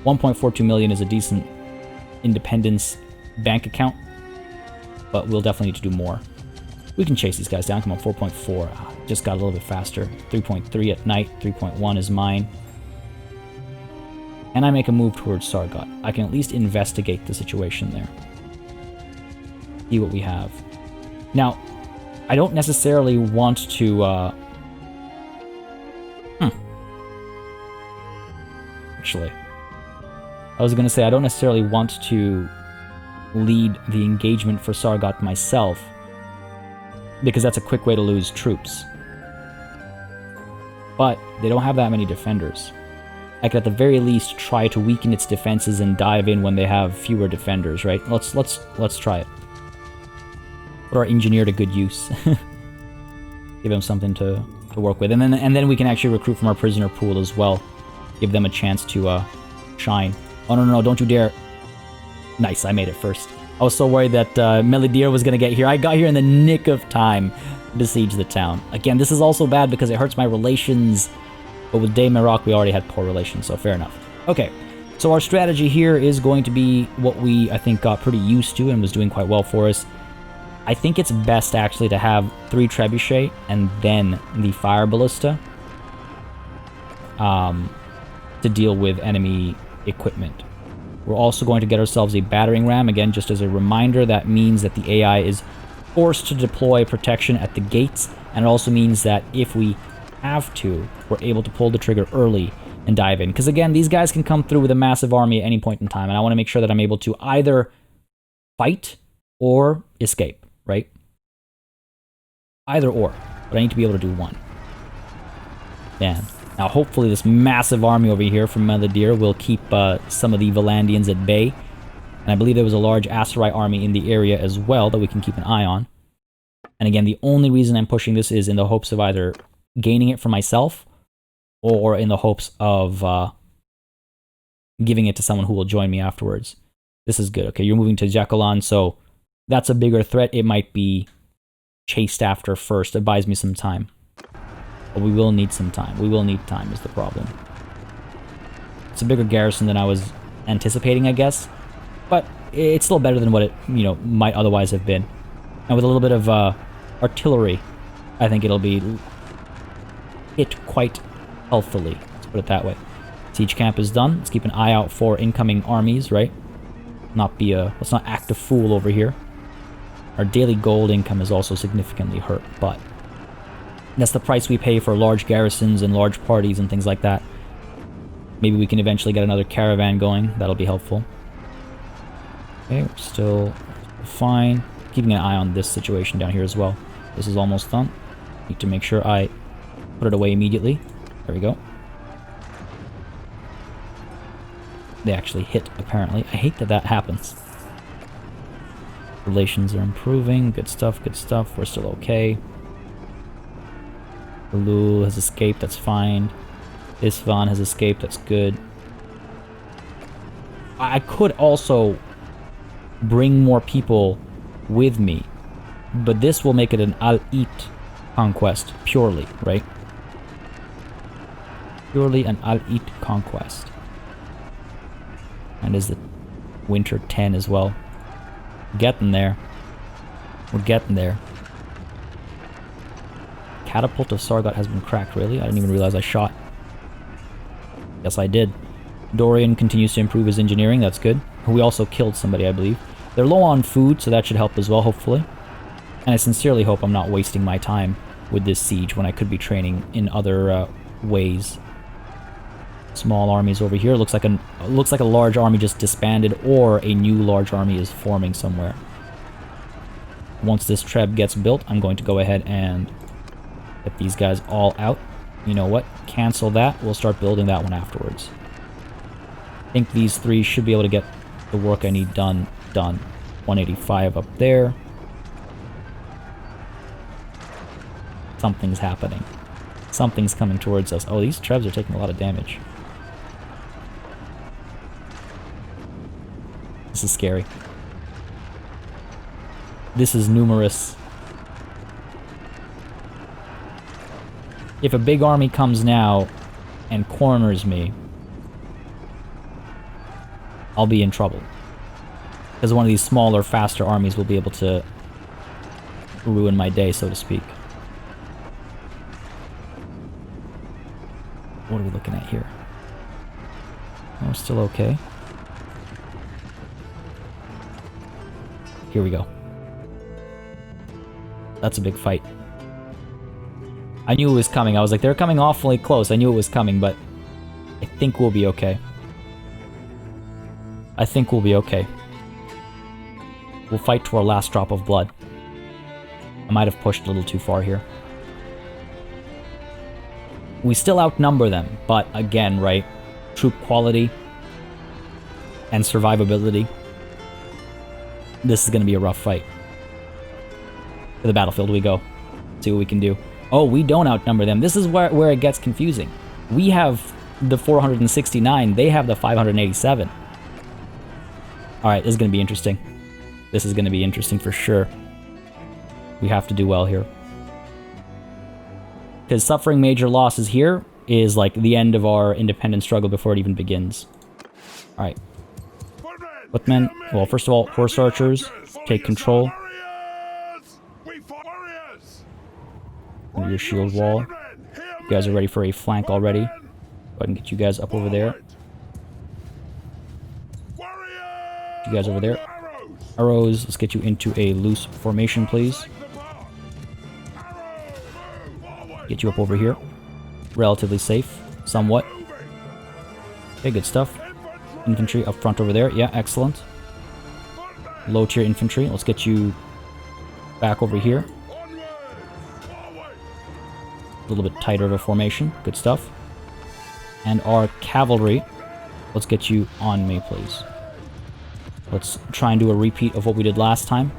1.42 million is a decent independence bank account, but we'll definitely need to do more. We can chase these guys down. Come on, 4.4. Just got a little bit faster. 3.3 at night. 3.1 is mine. And I make a move towards Sargot. I can at least investigate the situation there. See what we have. Now, I don't necessarily want to... Actually... I was going to say, I don't necessarily want to lead the engagement for Sargot myself, because that's a quick way to lose troops. But they don't have that many defenders. I could at the very least try to weaken its defenses and dive in when they have fewer defenders, right? Let's try it. Put our engineer to good use. Give him something to work with. And then we can actually recruit from our prisoner pool as well. Give them a chance to shine. Oh, no, don't you dare. Nice, I made it first. I was so worried that Melidir was going to get here. I got here in the nick of time to besiege the town. Again, this is also bad because it hurts my relations. But with Day Merak, we already had poor relations, so fair enough. Okay, so our strategy here is going to be what we, I think, got pretty used to and was doing quite well for us. I think it's best, actually, to have 3 Trebuchet and then the Fire Ballista to deal with enemy equipment. We're also going to get ourselves a battering ram. Again, just as a reminder, that means that the AI is forced to deploy protection at the gates, and it also means that if we have to, we're able to pull the trigger early and dive in. Because again, these guys can come through with a massive army at any point in time, and I want to make sure that I'm able to either fight or escape, right? Either or, but I need to be able to do one. Man. Now, hopefully this massive army over here from Melidir will keep some of the Vlandians at bay. And I believe there was a large Aserai army in the area as well that we can keep an eye on. And again, the only reason I'm pushing this is in the hopes of either gaining it for myself or in the hopes of giving it to someone who will join me afterwards. This is good. Okay, you're moving to Jacqueline, so that's a bigger threat. It might be chased after first. It buys me some time. But we will need some time. We will need time is the problem. It's a bigger garrison than I was anticipating, I guess. But it's still better than what it, might otherwise have been. And with a little bit of artillery, I think it'll be hit quite healthily. Let's put it that way. Siege camp is done. Let's keep an eye out for incoming armies, right? Let's not act a fool over here. Our daily gold income is also significantly hurt, but that's the price we pay for large garrisons and large parties and things like that. Maybe we can eventually get another caravan going. That'll be helpful. Okay, we're still fine. Keeping an eye on this situation down here as well. This is almost done. Need to make sure I put it away immediately. There we go. They actually hit, apparently. I hate that that happens. Relations are improving. Good stuff, good stuff. We're still okay. Lul has escaped, that's fine. Isfahan has escaped, that's good. I could also bring more people with me, but this will make it an Al-It conquest, purely, right? Purely an Al-It conquest. And is the Winter 10 as well. Getting there. We're getting there. Catapult of Sargot has been cracked, really? I didn't even realize I shot. Yes, I did. Dorian continues to improve his engineering, that's good. We also killed somebody, I believe. They're low on food, so that should help as well, hopefully. And I sincerely hope I'm not wasting my time with this siege when I could be training in other ways. Small armies over here. Looks like a large army just disbanded, or a new large army is forming somewhere. Once this treb gets built, I'm going to go ahead and get these guys all out. You know what? Cancel that. We'll start building that one afterwards. I think these three should be able to get the work I need done. 185 up there. Something's happening. Something's coming towards us. Oh, these trebs are taking a lot of damage. This is scary. This is numerous. If a big army comes now and corners me, I'll be in trouble. Because one of these smaller, faster armies will be able to ruin my day, so to speak. What are we looking at here? Oh, we're still okay. Here we go. That's a big fight. I knew it was coming. I was like, they're coming awfully close. I knew it was coming, but I think we'll be okay. I think we'll be okay. We'll fight to our last drop of blood. I might have pushed a little too far here. We still outnumber them, but again, right? Troop quality and survivability. This is going to be a rough fight. To the battlefield we go. See what we can do. Oh, we don't outnumber them. This is where it gets confusing. We have the 469. They have the 587. Alright, this is going to be interesting. This is going to be interesting for sure. We have to do well here. Because suffering major losses here is like the end of our independence struggle before it even begins. Alright. Footmen. Well, first of all, horse archers. Take control. Under your shield wall. You guys are ready for a flank already. Go ahead and get you guys up over there. You guys over there. Arrows. Let's get you into a loose formation, please. Get you up over here. Relatively safe. Somewhat. Okay, good stuff. Infantry up front over there. Yeah, excellent. Low tier infantry. Let's get you back over here. A little bit tighter of a formation. Good stuff. And our cavalry. Let's get you on me, please. Let's try and do a repeat of what we did last time.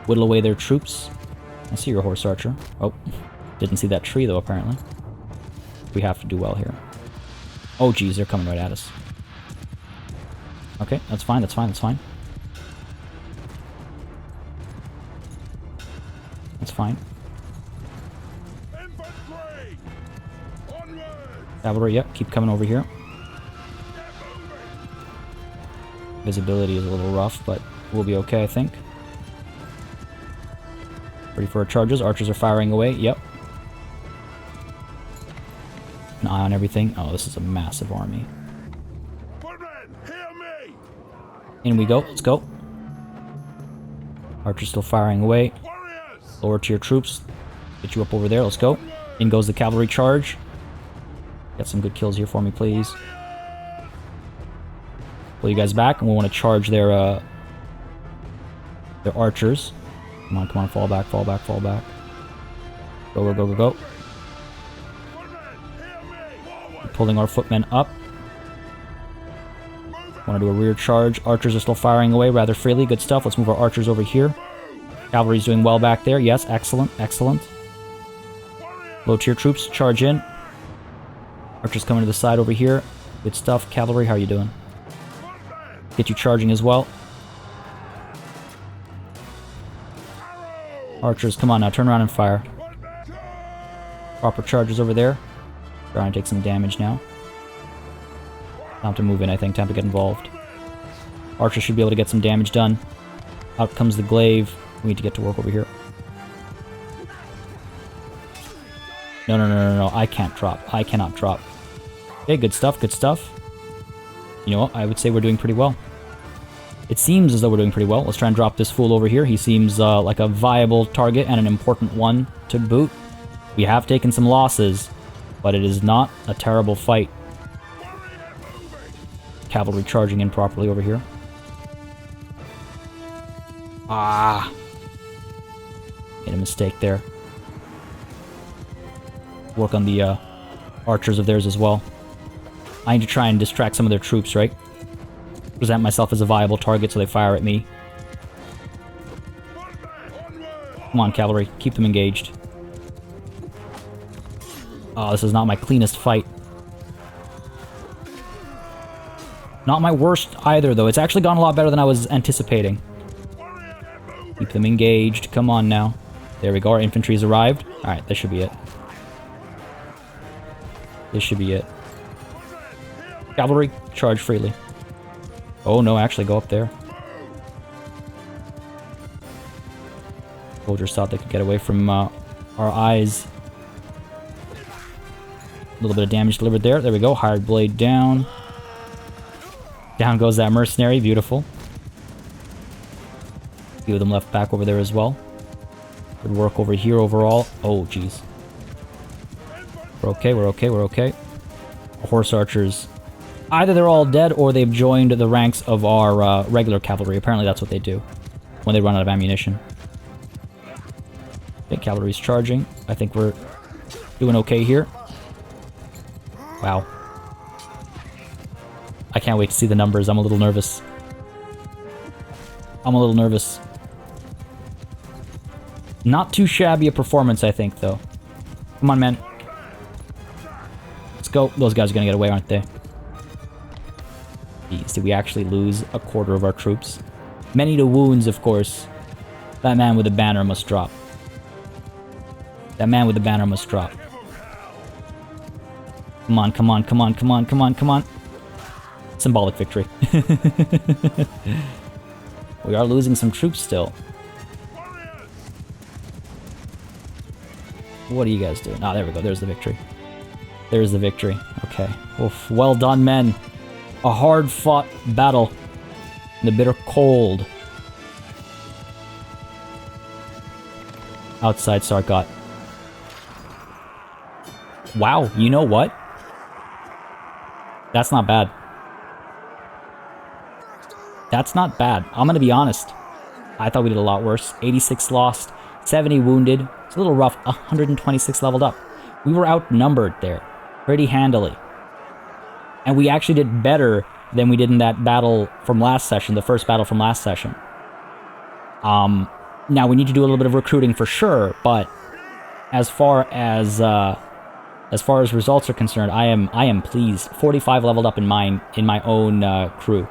Whittle away their troops. I see your horse archer. Oh, didn't see that tree though, apparently. We have to do well here. Oh geez, they're coming right at us. Okay, that's fine, that's fine, that's fine. That's fine. Cavalry, yep, keep coming over here. Visibility is a little rough, but we'll be okay, I think. Ready for our charges. Archers are firing away. Yep. An eye on everything. Oh, this is a massive army. In we go. Let's go. Archers still firing away. Lower tier troops. Get you up over there. Let's go. In goes the cavalry charge. Get some good kills here for me, please. Pull you guys back, and we want to charge their archers. Come on, come on, fall back, fall back, fall back. Go, go, go, go, go. We're pulling our footmen up. Want to do a rear charge. Archers are still firing away rather freely. Good stuff. Let's move our archers over here. Cavalry's doing well back there. Yes, excellent, excellent. Low-tier troops, charge in. Archers coming to the side over here. Good stuff. Cavalry, how are you doing? Get you charging as well. Archers, come on now. Turn around and fire. Proper charges over there. Trying to take some damage now. Time to move in, I think. Time to get involved. Archers should be able to get some damage done. Out comes the glaive. We need to get to work over here. No, no, no, no, no. I can't drop. I cannot drop. Okay, good stuff, good stuff. You know what? I would say we're doing pretty well. It seems as though we're doing pretty well. Let's try and drop this fool over here. He seems like a viable target and an important one to boot. We have taken some losses, but it is not a terrible fight. Cavalry charging in properly over here. Ah. Made a mistake there. Work on the archers of theirs as well. I need to try and distract some of their troops, right? Present myself as a viable target so they fire at me. Come on, cavalry. Keep them engaged. Oh, this is not my cleanest fight. Not my worst either, though. It's actually gone a lot better than I was anticipating. Keep them engaged. Come on now. There we go. Our infantry's arrived. Alright, this should be it. This should be it. Cavalry, charge freely. Oh no, actually go up there. Soldiers thought they could get away from our eyes. A little bit of damage delivered there. There we go. Hired blade down. Down goes that mercenary. Beautiful. A few of them left back over there as well. Good work over here overall. Oh, jeez. We're okay, we're okay, we're okay. Horse archers. Either they're all dead or they've joined the ranks of our regular cavalry. Apparently that's what they do when they run out of ammunition. Okay, cavalry's charging. I think we're doing okay here. Wow. I can't wait to see the numbers. I'm a little nervous. I'm a little nervous. Not too shabby a performance, I think, though. Come on, man. Let's go. Those guys are gonna get away, aren't they? Jeez, did we actually lose a quarter of our troops? Many to wounds, of course. That man with the banner must drop. That man with the banner must drop. Come on, come on, come on, come on, come on, come on. Symbolic victory. We are losing some troops still. What are you guys doing? Ah, there we go. There's the victory. There's the victory. Okay. Oof. Well done, men. A hard-fought battle in the bitter cold. Outside Sargot. Wow, you know what? That's not bad. That's not bad. I'm gonna be honest. I thought we did a lot worse. 86 lost, 70 wounded. It's a little rough. 126 leveled up. We were outnumbered there pretty handily. And we actually did better than we did in that battle from last session, the first battle from last session. Now we need to do a little bit of recruiting for sure, but as far as results are concerned, I am pleased. 45 leveled up in my own crew.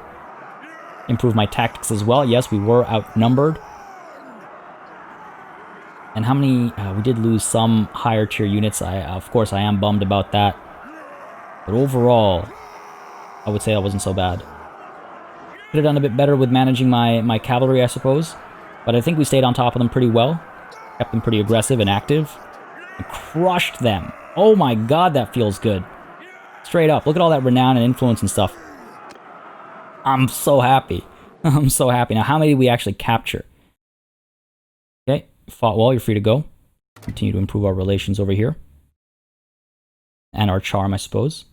Improved my tactics as well. Yes, we were outnumbered. And how many... we did lose some higher tier units. Of course, I am bummed about that. But overall, I would say that wasn't so bad. Could have done a bit better with managing my cavalry, I suppose. But I think we stayed on top of them pretty well. Kept them pretty aggressive and active. And crushed them. Oh my god, that feels good. Straight up. Look at all that renown and influence and stuff. I'm so happy. I'm so happy. Now, how many did we actually capture? Okay. Fought well. You're free to go. Continue to improve our relations over here. And our charm, I suppose.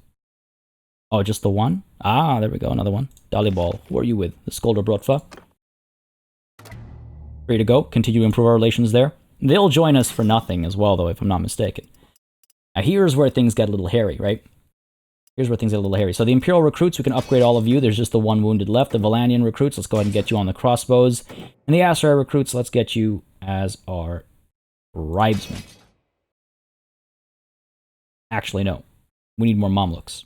Oh, just the one? Ah, there we go. Another one. Dalibal. Who are you with? The Skolder Brotfa. Free to go. Continue to improve our relations there. They'll join us for nothing as well, though, if I'm not mistaken. Now, here's where things get a little hairy, right? Here's where things get a little hairy. So the Imperial recruits, we can upgrade all of you. There's just the one wounded left. The Vlandian recruits, let's go ahead and get you on the crossbows. And the Aserai recruits, let's get you as our tribesmen. Actually, no. We need more Mamluks.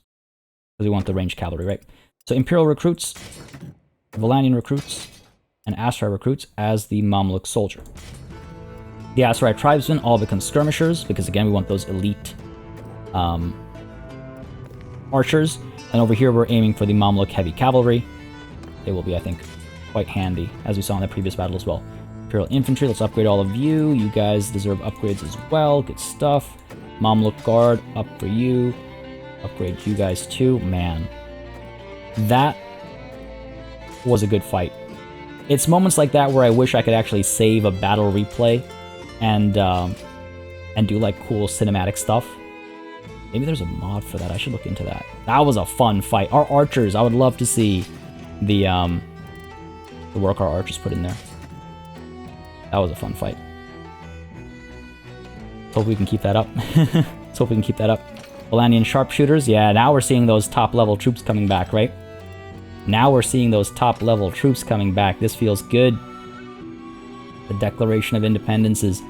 Because we want the ranged cavalry, right? So Imperial recruits, Vlandian recruits, and Aserai recruits as the Mamluk soldier. The Aserai tribesmen all become skirmishers, because again, we want those elite archers. And over here, we're aiming for the Mamluk heavy cavalry. They will be, I think, quite handy, as we saw in the previous battle as well. Imperial infantry, let's upgrade all of you. You guys deserve upgrades as well. Good stuff. Mamluk guard, up for you. Upgrade you guys too. Man, that was a good fight. It's moments like that where I wish I could actually save a battle replay and do like cool cinematic stuff. Maybe there's a mod for that. I should look into that. That was a fun fight. Our archers, I would love to see the work our archers put in there. That was a fun fight. Let's hope we can keep that up. Let's hope we can keep that up. Vlandian sharpshooters. Yeah, now we're seeing those top level troops coming back, right? Now we're seeing those top level troops coming back. This feels good. The Declaration of Independence is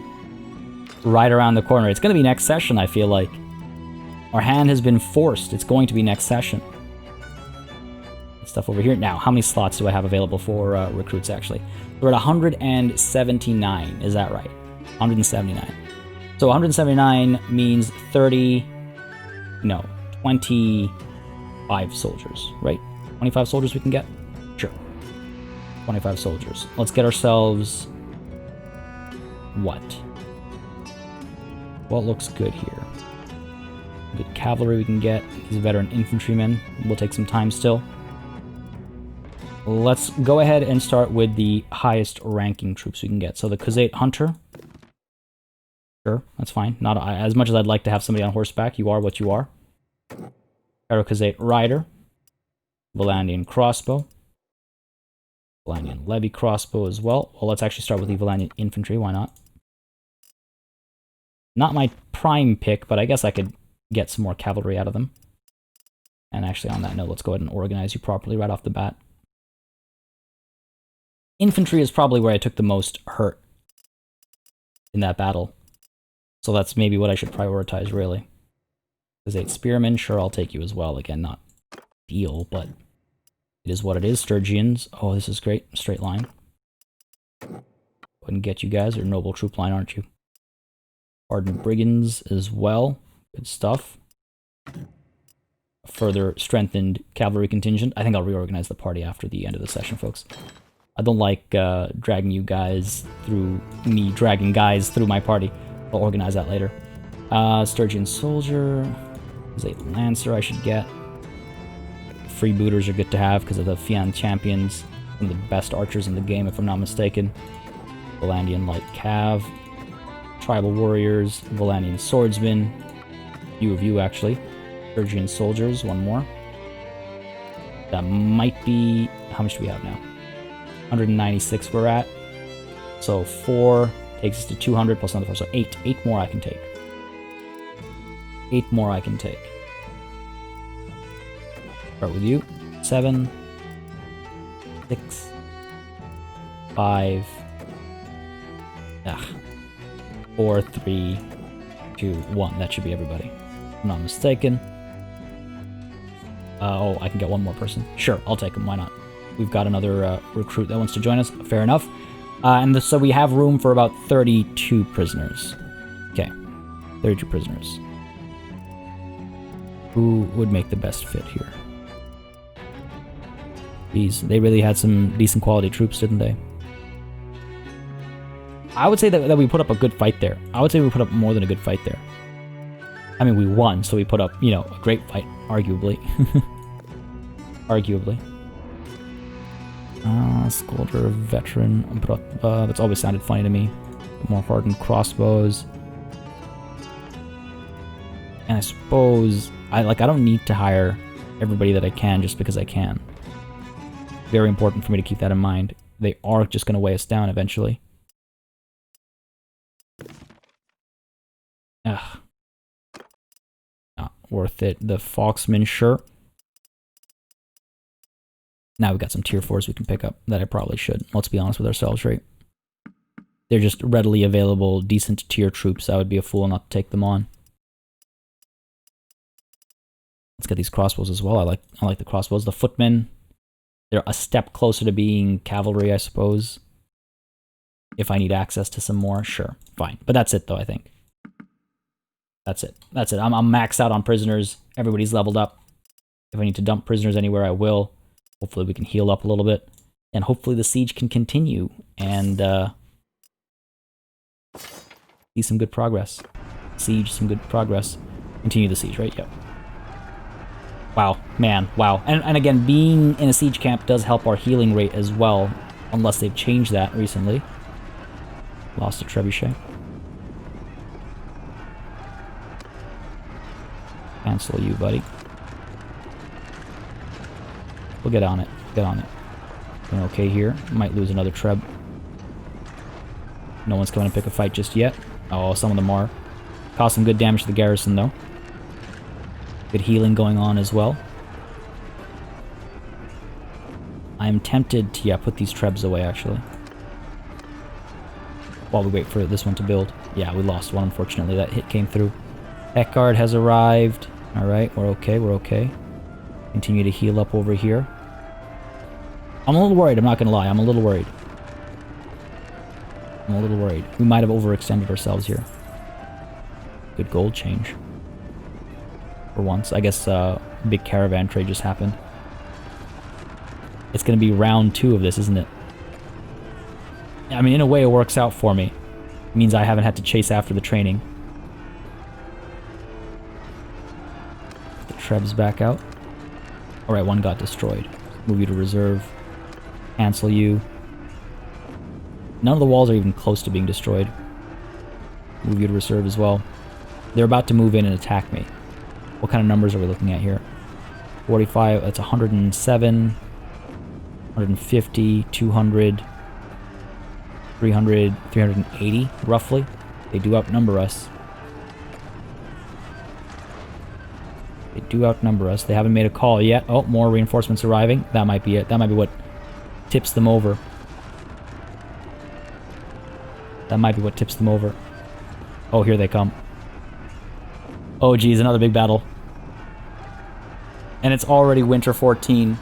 right around the corner. It's going to be next session, I feel like. Our hand has been forced. It's going to be next session. Stuff over here. Now, how many slots do I have available for recruits, actually? We're at 179. Is that right? 179. So 179 means 25 soldiers, right? 25 soldiers we can get? Sure. 25 soldiers. Let's get ourselves... what? What looks good here? Good cavalry we can get. These veteran infantrymen will take some time still. Let's go ahead and start with the highest ranking troops we can get. So the Khazate Hunter. Sure, that's fine. Not as much as I'd like to have somebody on horseback. You are what you are. Khazate Rider. Vlandian Crossbow. Vlandian Levy Crossbow as well. Well, let's actually start with the Vlandian Infantry. Why not? Not my prime pick, but I guess I could get some more cavalry out of them. And actually, on that note, let's go ahead and organize you properly right off the bat. Infantry is probably where I took the most hurt in that battle. So that's maybe what I should prioritize, really. Khazate Spearmen, sure, I'll take you as well. Again, not deal, but it is what it is. Sturgians, oh, this is great. Straight line. Go ahead and get you guys. You're a noble troop line, aren't you? Ardent Brigands as well. Good stuff. A further strengthened cavalry contingent. I think I'll reorganize the party after the end of the session, folks. I don't like dragging you guys through... me dragging guys through my party. I'll organize that later. Sturgian Soldier. Khazate Lancer I should get. Freebooters are good to have because of the Fian Champions. One of the best archers in the game, if I'm not mistaken. Vlandian Light Cav. Tribal Warriors. Vlandian Swordsmen. Few of you, actually. Sturgian Soldiers, one more. That might be... how much do we have now? 196 we're at. So 4 takes us to 200 plus another 4. So 8. 8 more I can take. 8 more I can take. Start with you. 7. 6. 5. 4, 3, 2, 1. That should be everybody. If I'm not mistaken. Oh, I can get one more person. Sure, I'll take him. Why not? We've got another recruit that wants to join us. Fair enough. So we have room for about 32 prisoners. Okay. 32 prisoners. Who would make the best fit here? They really had some decent quality troops, didn't they? I would say that we put up a good fight there. I would say we put up more than a good fight there. I mean, we won, so we put up, a great fight, arguably. Arguably. Scolder, veteran, that's always sounded funny to me. More hardened crossbows. And I suppose, I don't need to hire everybody that I can just because I can. Very important for me to keep that in mind. They are just going to weigh us down eventually. Ugh. worth it. The Foxman, sure. Now we've got some tier 4s we can pick up that I probably should. Let's be honest with ourselves, right? They're just readily available, decent tier troops. I would be a fool not to take them on. Let's get these crossbows as well. I like the crossbows. The footmen, they're a step closer to being cavalry, I suppose. If I need access to some more, sure, fine. But that's it, though, I think. That's it. That's it. I'm maxed out on prisoners. Everybody's leveled up. If I need to dump prisoners anywhere, I will. Hopefully we can heal up a little bit. And hopefully the siege can continue and see some good progress. Siege, some good progress. Continue the siege, right? Yep. Wow, man, wow. And again, being in a siege camp does help our healing rate as well, unless they've changed that recently. Lost a trebuchet. Cancel you, buddy. We'll get on it. Get on it. Doing okay here. Might lose another treb. No one's coming to pick a fight just yet. Oh, some of them are. Caused some good damage to the garrison, though. Good healing going on as well. I'm tempted to, yeah, put these trebs away, actually. While we wait for this one to build. Yeah, we lost one, unfortunately. That hit came through. Eckard has arrived. Alright, we're okay, we're okay. Continue to heal up over here. I'm a little worried, I'm not gonna lie. I'm a little worried. I'm a little worried. We might have overextended ourselves here. Good gold change. For once. I guess big caravan trade just happened. It's going to be round 2 of this, isn't it? I mean, in a way, it works out for me. It means I haven't had to chase after the training. The trebs back out. Alright, one got destroyed. Move you to reserve. Cancel you. None of the walls are even close to being destroyed. Move you to reserve as well. They're about to move in and attack me. What kind of numbers are we looking at here? 45, that's 107, 150, 200, 300, 380, roughly. They do outnumber us. They do outnumber us. They haven't made a call yet. Oh, more reinforcements arriving. That might be it. That might be what tips them over. That might be what tips them over. Oh, here they come. Oh geez, another big battle. And it's already winter 14.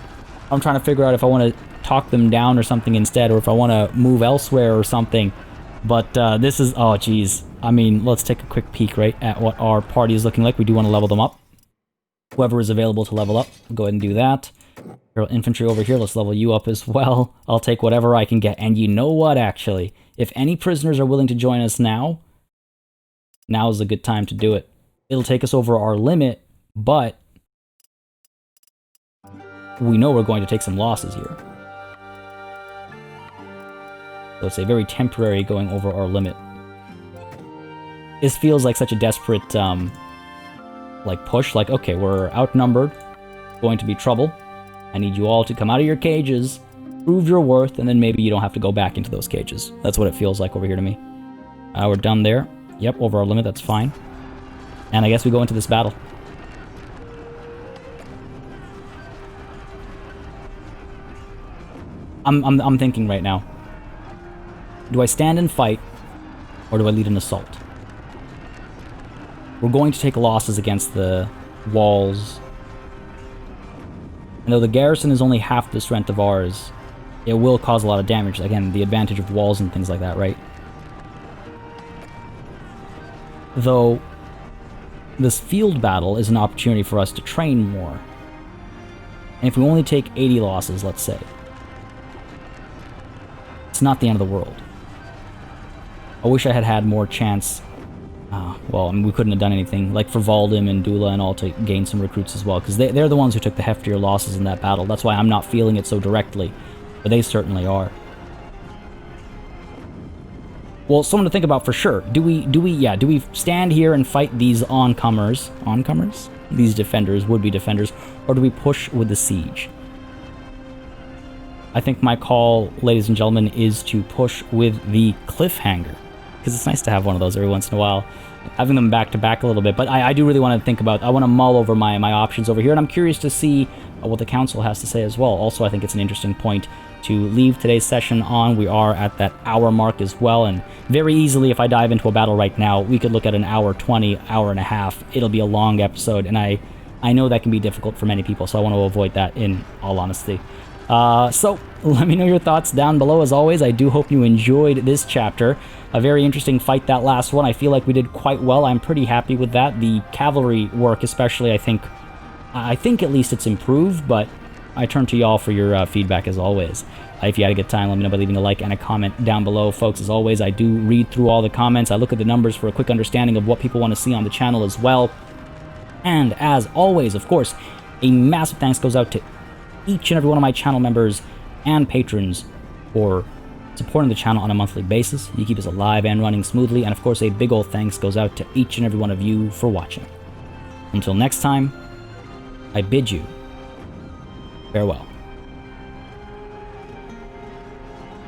I'm trying to figure out if I want to talk them down or something instead, or if I want to move elsewhere or something. But this is, oh geez. I mean, let's take a quick peek, right, at what our party is looking like. We do want to level them up. Whoever is available to level up, go ahead and do that. Infantry over here, let's level you up as well. I'll take whatever I can get. And you know what, actually? If any prisoners are willing to join us now is a good time to do it. It'll take us over our limit, but we know we're going to take some losses here. So it's a very temporary going over our limit. This feels like such a desperate, like, push. Like, okay, we're outnumbered. Going to be trouble. I need you all to come out of your cages, prove your worth, and then maybe you don't have to go back into those cages. That's what it feels like over here to me. We're done there. Yep, over our limit, that's fine. And I guess we go into this battle. I'm thinking right now. Do I stand and fight, or do I lead an assault? We're going to take losses against the walls. And though the garrison is only half the strength of ours, it will cause a lot of damage. Again, the advantage of walls and things like that, right? Though this field battle is an opportunity for us to train more. And if we only take 80 losses, let's say, it's not the end of the world. I wish I had had more chance. Well, I mean, we couldn't have done anything, like for Valdim and Dula and all, to gain some recruits as well, because they're the ones who took the heftier losses in that battle. That's why I'm not feeling it so directly, but they certainly are. Well, someone to think about for sure. Do we stand here and fight these oncomers? These defenders, would-be defenders, or do we push with the siege? I think my call, ladies and gentlemen, is to push with the cliffhanger, because it's nice to have one of those every once in a while. having them back to back a little bit. But I do really want to think about, I want to mull over my options over here, and I'm curious to see what the council has to say as well. Also, I think it's an interesting point to leave today's session on. We are at that hour mark as well, and very easily, if I dive into a battle right now, we could look at an hour 20, hour and a half. It'll be a long episode, and I know that can be difficult for many people, so I want to avoid that in all honesty. So let me know your thoughts down below. As always, I do hope you enjoyed this chapter. A very interesting fight, that last one. I feel like we did quite well. I'm pretty happy with that. The cavalry work especially, I think at least it's improved, but I turn to y'all for your feedback as always. If you had a good time, let me know by leaving a like and a comment down below. Folks, as always, I do read through all the comments. I look at the numbers for a quick understanding of what people want to see on the channel as well. And as always, of course, a massive thanks goes out to each and every one of my channel members and patrons for supporting the channel on a monthly basis. You keep us alive and running smoothly, and of course a big old thanks goes out to each and every one of you for watching. Until next time, I bid you farewell.